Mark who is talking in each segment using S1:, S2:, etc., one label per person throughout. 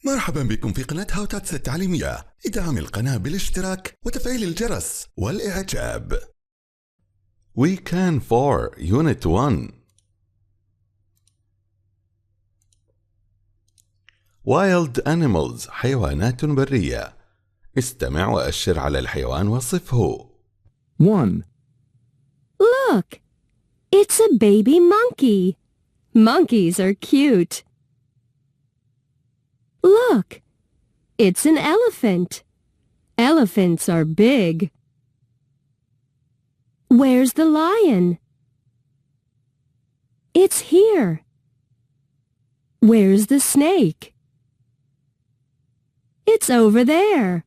S1: مرحبا بكم في قناة تاتس التعليمية. ادعم القناة بالاشتراك وتفعيل الجرس والإعجاب. Week 4 Unit 1 Wild Animals حيوانات برية. استمع وأشر على الحيوان وصفه.
S2: 1.
S3: Look! It's a baby monkey. Monkeys are cute. Look! It's an elephant. Elephants are big. Where's the lion? It's here. Where's the snake? It's over there.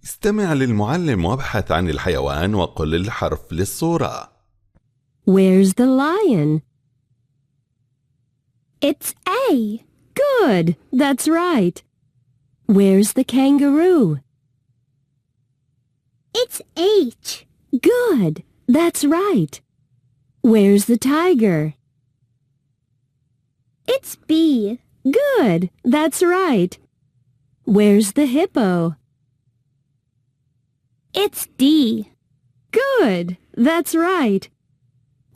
S1: استمع للمعلم وابحث عن الحيوان وقل الحرف للصورة.
S3: Where's the lion? It's A. Good, that's right. Where's the kangaroo? It's H. Good, that's right. Where's the tiger? It's B. Good, that's right. Where's the hippo? It's D. Good, that's right.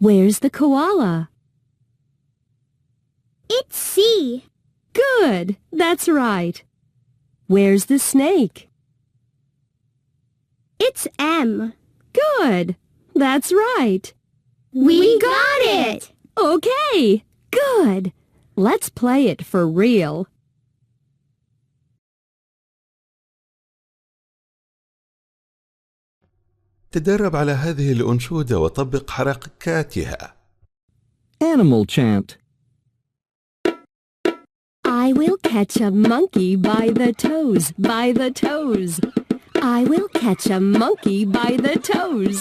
S3: Where's the koala? It's C. Good, that's right. Where's the snake? It's M. Good, that's right. We got it! Okay, good. Let's play it for real.
S1: تدرب على هذه الأنشودة وطبق حركاتها.
S2: Animal chant.
S3: I will catch a monkey by the toes, by the toes. I will catch a monkey by the toes.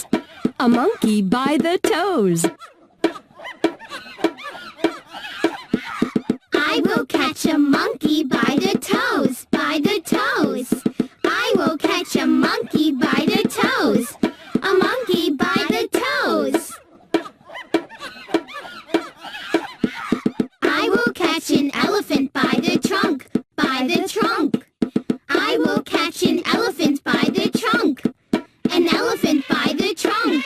S3: A monkey by the toes.
S4: I will catch a monkey by the toes, by the toes. I will catch a monkey by the toes. A monkey by the toes. I will catch an elephant by the trunk, by the trunk. I will catch an elephant by the trunk. An elephant by the trunk.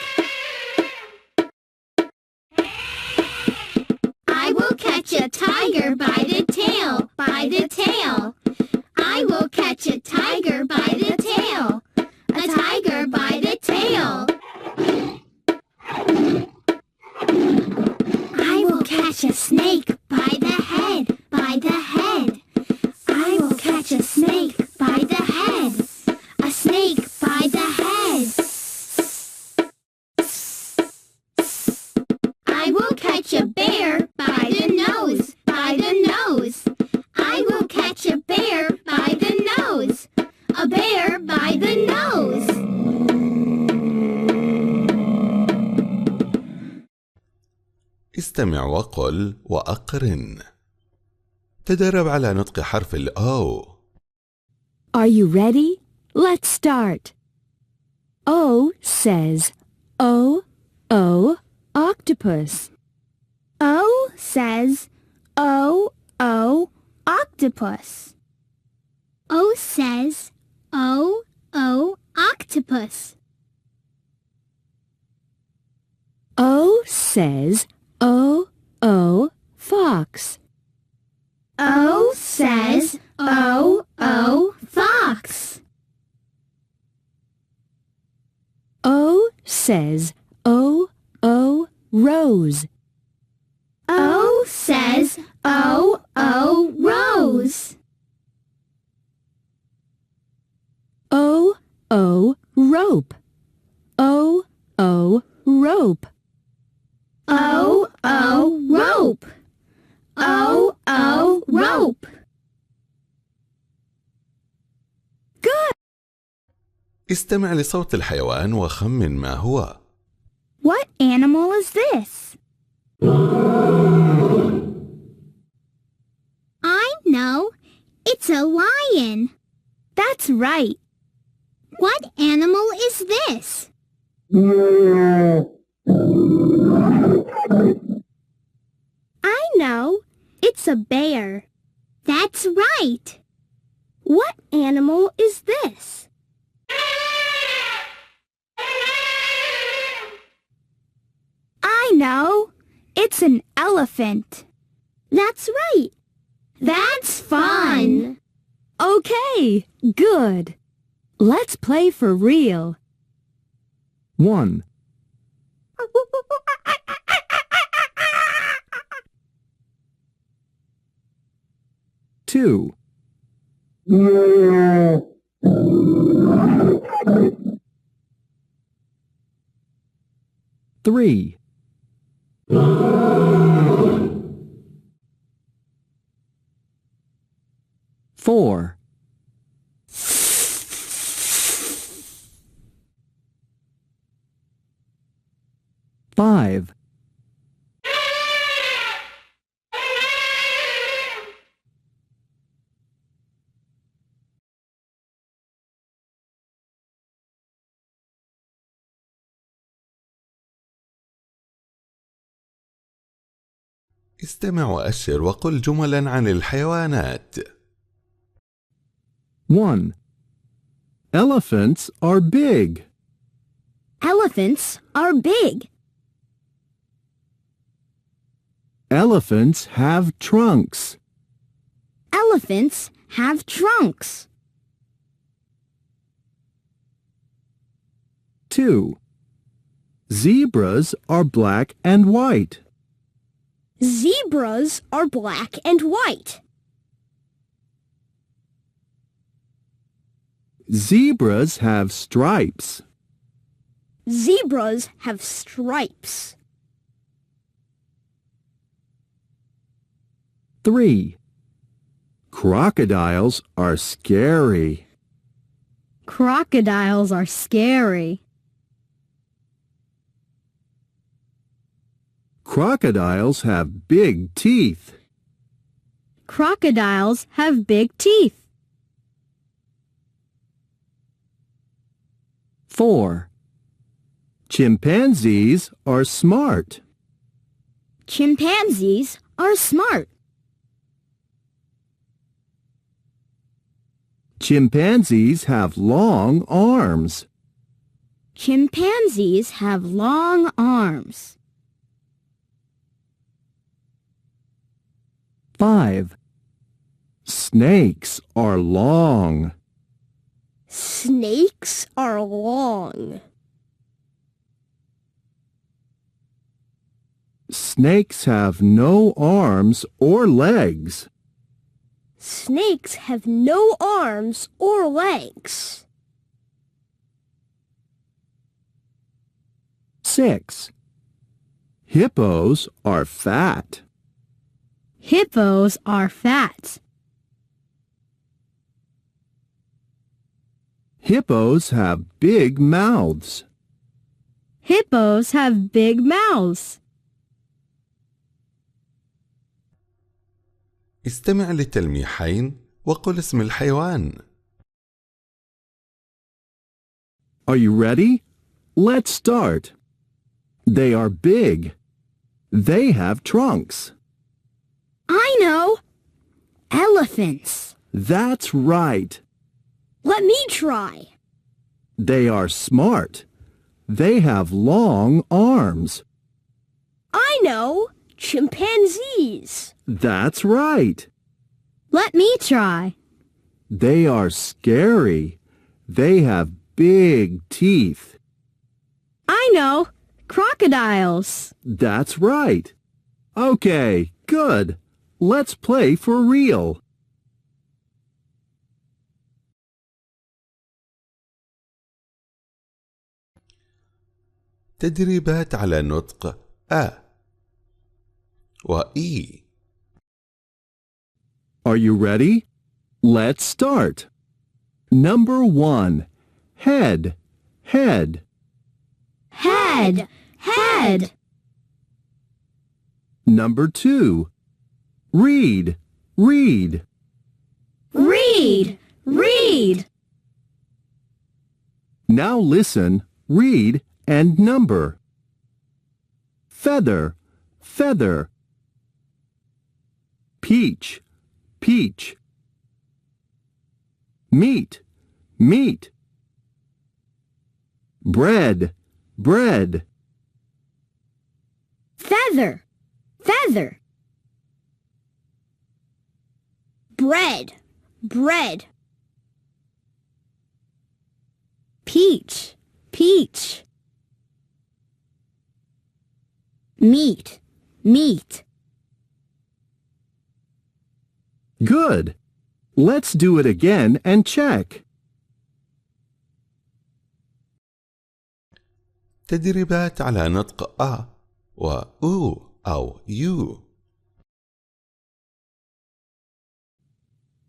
S4: I will catch a tiger by the tail, by the tail. I will catch a tiger by the tail. A tiger by the tail. I will catch a snake by the head, by the head. I will catch a snake by the head. A snake by the head. I will catch a bear by the nose, by the nose. I will catch a bear by the nose. A bear by the nose.
S1: استمع وقل وأقرن. تدرب على نطق حرف ال O.
S3: Are you ready? Let's start. O says O, O, octopus.
S4: O says O, O, octopus. O says O, O, octopus.
S3: O says O, O, fox.
S4: O says O, O, fox.
S3: O says O, O, rose.
S4: O says O, O, rose.
S3: O, O, rope. O, O, rope.
S4: O, O, rope. O, O, rope.
S3: Good.
S1: استمع لصوت الحيوان وخمن ما هو.
S4: What animal is this? I know. It's a lion. That's right. What animal is this? I know. It's a bear. That's right. What animal is this? I know. It's an elephant. That's right. That's fun.
S3: Okay, good. Let's play for real.
S2: 1, 2, 3, 4, 5,
S1: استمع وأشر وقل جملا عن الحيوانات.
S2: 1. Elephants are big.
S3: Elephants are big.
S2: Elephants have trunks.
S3: Elephants have trunks.
S2: 2. Zebras are black and white.
S3: Zebras are black and white.
S2: Zebras have stripes.
S3: Zebras have stripes.
S2: 3. Crocodiles are scary.
S3: Crocodiles are scary.
S2: Crocodiles have big teeth.
S3: Crocodiles have big teeth.
S2: 4. Chimpanzees are smart.
S3: Chimpanzees are smart.
S2: Chimpanzees have long arms.
S3: Chimpanzees have long arms.
S2: 5. Snakes are long.
S3: Snakes are long.
S2: Snakes have no arms or legs.
S3: Snakes have no arms or legs.
S2: 6. Hippos are fat.
S3: Hippos are fat.
S2: Hippos have big mouths.
S3: Hippos have big mouths.
S1: استمع للتلميحين وقل اسم الحيوان.
S2: Are you ready? Let's start. They are big. They have trunks.
S3: I know. Elephants.
S2: That's right.
S3: Let me try.
S2: They are smart. They have long arms.
S3: I know. Chimpanzees.
S2: That's right.
S3: Let me try.
S2: They are scary. They have big teeth.
S3: I know. Crocodiles.
S2: That's right. Okay, good. Let's play for real.
S1: تدريبات على نطق أ وإي.
S2: Are you ready? Let's start. Number 1. Head, head.
S3: Head. Head.
S2: Number 2. Read, read.
S3: Read. Read.
S2: Now listen, read, and number. Feather, feather. Peach, peach. Meat, meat. Bread, bread.
S4: Feather, feather. Bread, bread. Peach, peach. Meat, meat.
S2: Good. Let's do it again and check.
S1: تدريبات على نطق و أو يو.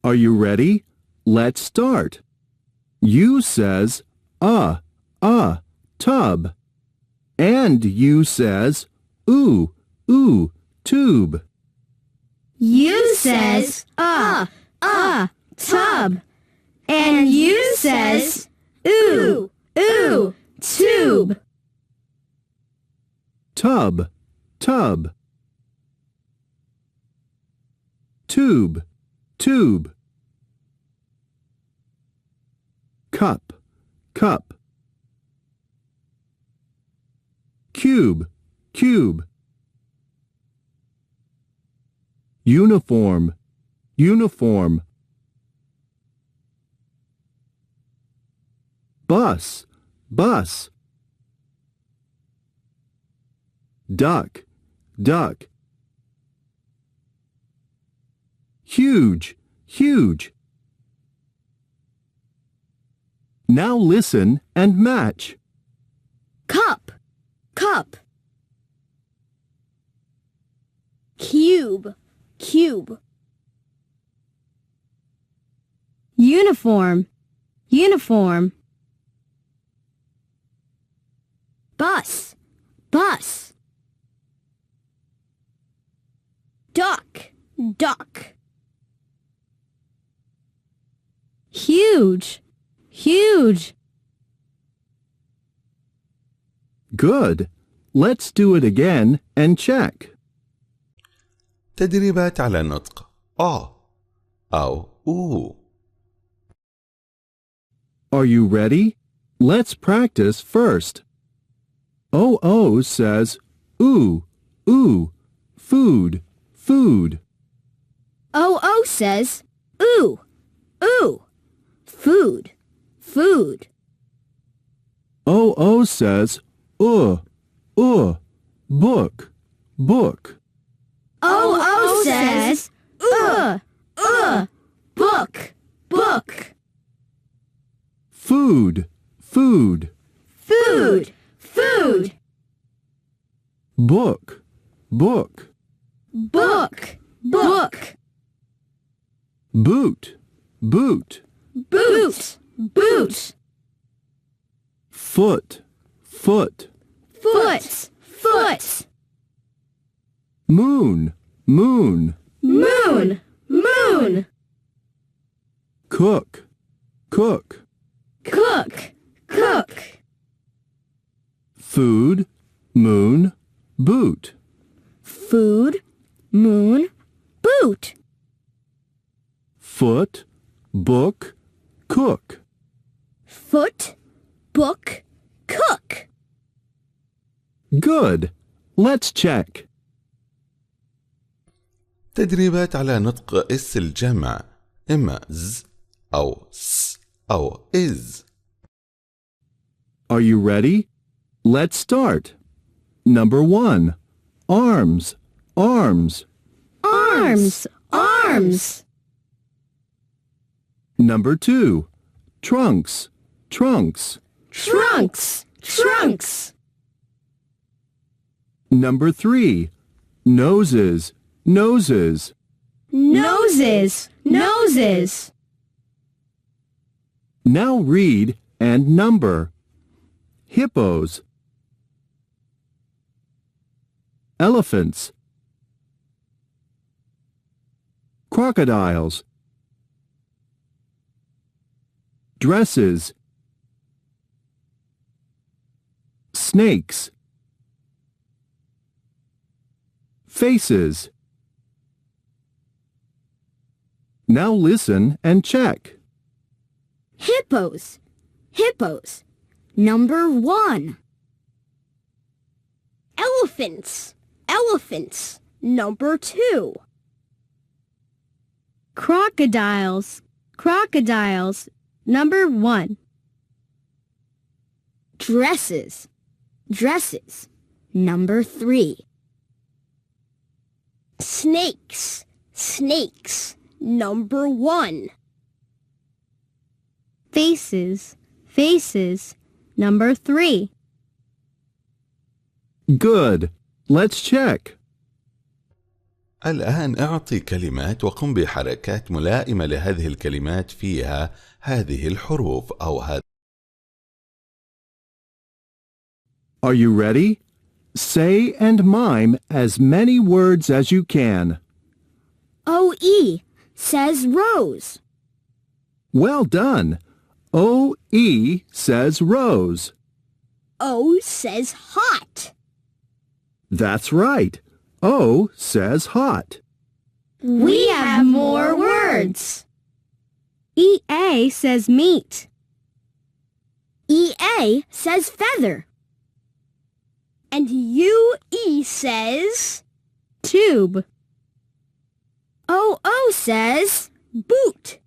S2: Are you ready? Let's start. You says tub. And you says tube.
S4: You says, tub. And you says, tube.
S2: Tub, tub. Tube, tube. Cup, cup. Cube, cube. Uniform, uniform. Bus, bus. Duck, duck. Huge, huge. Now listen and match.
S4: Cup, cup. Cube, cube. Uniform, uniform. Bus, bus. Duck, duck. Huge, huge.
S2: Good. Let's do it again and check.
S1: تدريبات على نطق أو أو.
S2: Are you ready? Let's practice first. O says ooh, food, food.
S4: O says ooh, food, food.
S2: O says book, book.
S4: O says book, book.
S2: Food, food.
S4: Food, food.
S2: Book, book.
S4: Book, book.
S2: Boot, boot.
S4: Boot, boot.
S2: Foot, foot.
S4: Foot, foot.
S2: Moon, moon.
S4: Moon, moon.
S2: Cook, cook.
S4: Cook, cook.
S2: Food, moon, boot.
S4: Food, moon, boot.
S2: Foot, book, cook.
S4: Foot, book, cook.
S2: Good. Let's check.
S1: تدريبات على نطق اس الجمع، إما ز أو س أو إز.
S2: Are you ready? Let's start. Number 1. Arms, arms.
S4: Arms, arms.
S2: Number 2. Trunks, trunks.
S4: Trunks, trunks.
S2: Number 3. Noses, noses.
S4: Noses, noses.
S2: Now read and number. Hippos, elephants, crocodiles, dresses, snakes, faces, Now listen and check.
S5: Hippos. Hippos. Number 1. Elephants. Elephants. Number 2. Crocodiles. Crocodiles. Number 1. Dresses. Dresses. Number 3. Snakes. Snakes. Number 1. Faces. Faces. Number 3.
S2: Good. Let's check.
S1: الآن أعطي كلمات وقم بحركات ملائمة لهذه الكلمات فيها هذه الحروف أو هذا.
S2: Are you ready? Say and mime as many words as you can.
S5: O-E says rose.
S2: Well done. O-E says rose.
S5: O says hot.
S2: That's right. O says hot.
S5: We have more words. E-A says meat. E-A says feather. And U-E says tube. O-O says boot.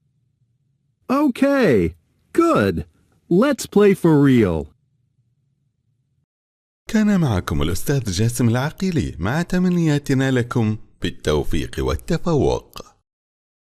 S2: Okay, good. Let's play for real.
S1: كان معكم الأستاذ جاسم العقيلي مع تمنياتنا لكم بالتوفيق والتفوق.